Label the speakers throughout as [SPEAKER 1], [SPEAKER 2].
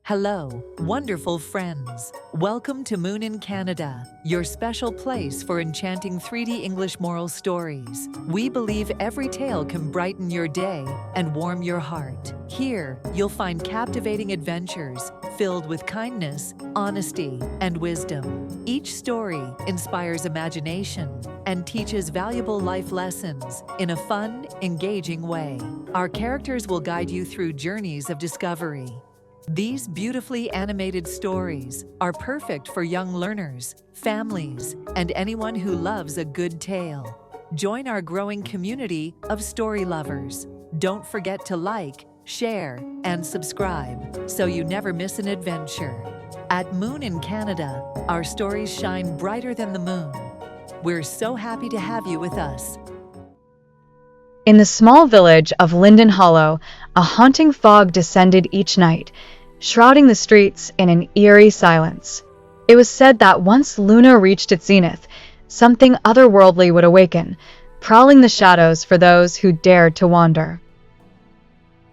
[SPEAKER 1] Hello, wonderful friends. Welcome to Moon in Canada, your special place for enchanting 3D English moral stories. We believe every tale can brighten your day and warm your heart. Here, you'll find captivating adventures filled with kindness, honesty, and wisdom. Each story inspires imagination and teaches valuable life lessons in a fun, engaging way. Our characters will guide you through journeys of discovery. These beautifully animated stories are perfect for young learners, families, and anyone who loves a good tale. Join our growing community of story lovers. Don't forget to like, share, and subscribe so you never miss an adventure. At Moon in Canada, our stories shine brighter than the moon. We're so happy to have you with us.
[SPEAKER 2] In the small village of Linden Hollow, a haunting fog descended each night, shrouding the streets in an eerie silence. It was said that once Luna reached its zenith, something otherworldly would awaken, prowling the shadows for those who dared to wander.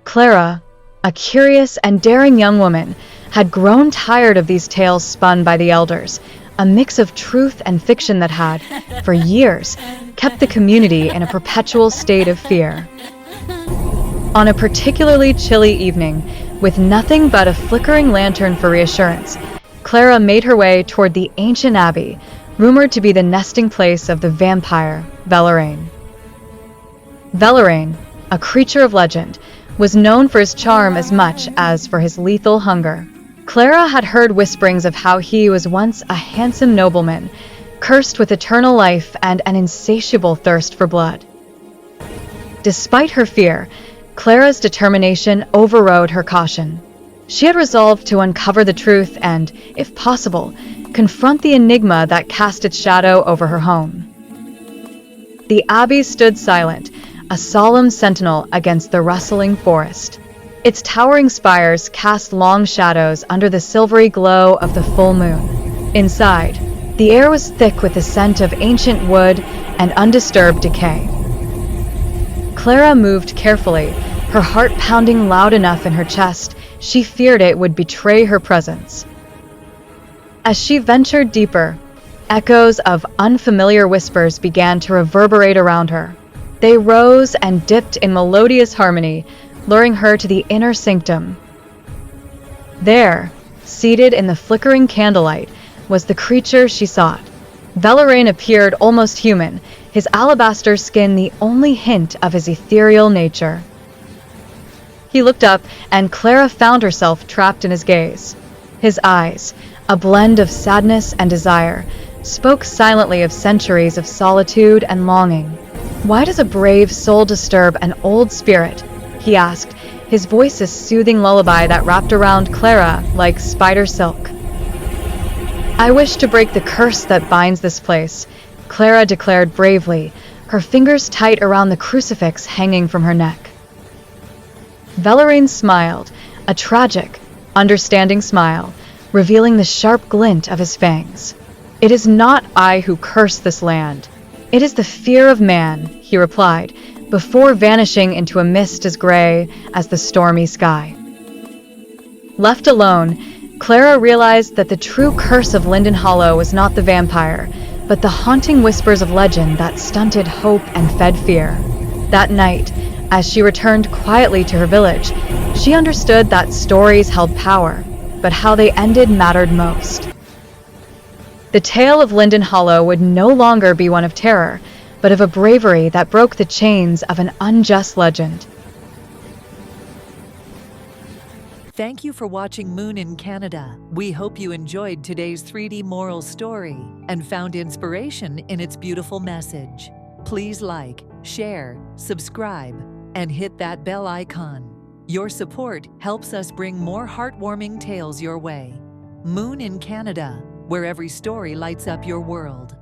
[SPEAKER 2] Clara, a curious and daring young woman, had grown tired of these tales spun by the elders, a mix of truth and fiction that had, for years, kept the community in a perpetual state of fear. On a particularly chilly evening, with nothing but a flickering lantern for reassurance, Clara made her way toward the ancient abbey, rumored to be the nesting place of the vampire Velaraine. Velaraine, a creature of legend, was known for his charm as much as for his lethal hunger. Clara had heard whisperings of how he was once a handsome nobleman, cursed with eternal life and an insatiable thirst for blood. Despite her fear, Clara's determination overrode her caution. She had resolved to uncover the truth and, if possible, confront the enigma that cast its shadow over her home. The abbey stood silent, a solemn sentinel against the rustling forest. Its towering spires cast long shadows under the silvery glow of the full moon. Inside, the air was thick with the scent of ancient wood and undisturbed decay. Clara moved carefully, her heart pounding loud enough in her chest she feared it would betray her presence. As she ventured deeper, echoes of unfamiliar whispers began to reverberate around her. They rose and dipped in melodious harmony, luring her to the inner sanctum. There, seated in the flickering candlelight, was the creature she sought. Velaraine appeared almost human, his alabaster skin the only hint of his ethereal nature. He looked up, and Clara found herself trapped in his gaze. His eyes, a blend of sadness and desire, spoke silently of centuries of solitude and longing. "Why does a brave soul disturb an old spirit?" he asked, his voice a soothing lullaby that wrapped around Clara like spider silk. "I wish to break the curse that binds this place," Clara declared bravely, her fingers tight around the crucifix hanging from her neck. Velaraine smiled, a tragic, understanding smile, revealing the sharp glint of his fangs. "It is not I who curse this land. It is the fear of man," he replied, before vanishing into a mist as gray as the stormy sky. Left alone, Clara realized that the true curse of Linden Hollow was not the vampire, but the haunting whispers of legend that stunted hope and fed fear. That night, as she returned quietly to her village, she understood that stories held power, but how they ended mattered most. The tale of Linden Hollow would no longer be one of terror, but of a bravery that broke the chains of an unjust legend.
[SPEAKER 1] Thank you for watching Moon in Canada. We hope you enjoyed today's 3D moral story and found inspiration in its beautiful message. Please like, share, subscribe, and hit that bell icon. Your support helps us bring more heartwarming tales your way. Moon in Canada, where every story lights up your world.